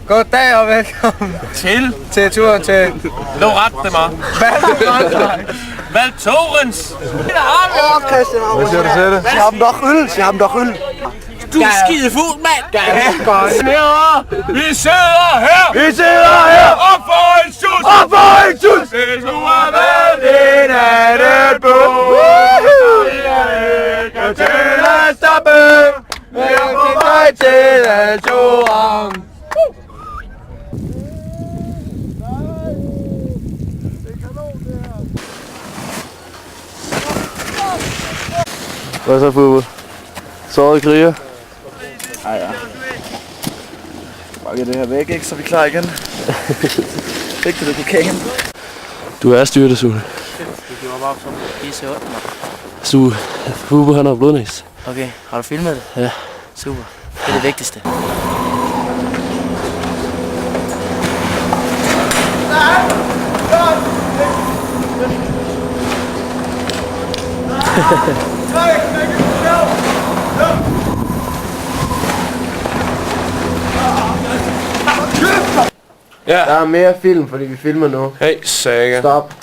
Goddag og velkommen til turen til Lorettemar. Valtorens. Christian. Hvad siger du til det? Sie haben doch Øl. Du er skide fuld, mand. Vi sidder her! Og for en sjus. Hvis du har været en af det bo, kan til at stoppe. Vi er på vej til Valtoren. Hvad så, Fubo? Såret kriger? Ja. Bakke det her væk, ikke? Så er vi klar igen. Fik du kokain? Du er styrtet, Sune. Det gjorde bare som pisse ondt, mand. Fubo, han har blodnæs. Okay, har du filmet det? Ja. Super. Det er det vigtigste. Ja. Der er mere film, fordi vi filmer nu. Hey, Saga. Stop.